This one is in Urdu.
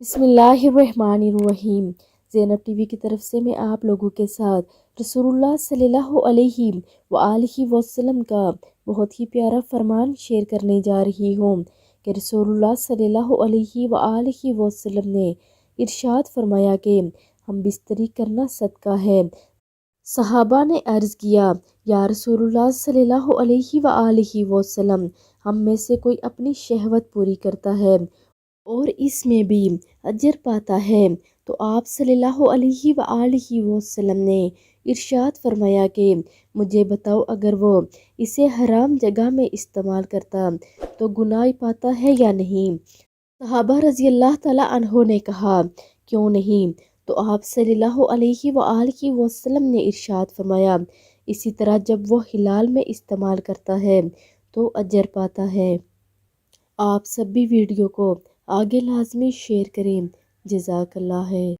بسم اللہ الرحمن الرحیم۔ زینب ٹی وی کی طرف سے میں آپ لوگوں کے ساتھ رسول اللہ صلی اللہ علیہ وآلہ وسلم کا بہت ہی پیارا فرمان شیئر کرنے جا رہی ہوں کہ رسول اللہ صلی اللہ علیہ وآلہ وسلم نے ارشاد فرمایا کہ ہم بستری کرنا صدقہ ہے۔ صحابہ نے عرض کیا یا رسول اللہ صلی اللہ علیہ وآلہ وسلم، ہم میں سے کوئی اپنی شہوت پوری کرتا ہے اور اس میں بھی اجر پاتا ہے، تو آپ صلی اللہ علیہ وآلہ وسلم نے ارشاد فرمایا کہ مجھے بتاؤ، اگر وہ اسے حرام جگہ میں استعمال کرتا تو گناہ پاتا ہے یا نہیں؟ صحابہ رضی اللہ تعالیٰ عنہ نے کہا کیوں نہیں؟ تو آپ صلی اللہ علیہ وآلہ وسلم نے ارشاد فرمایا اسی طرح جب وہ حلال میں استعمال کرتا ہے تو اجر پاتا ہے۔ آپ سب بھی ویڈیو کو آگے لازمی شیئر کریں۔ جزاک اللہ ہے۔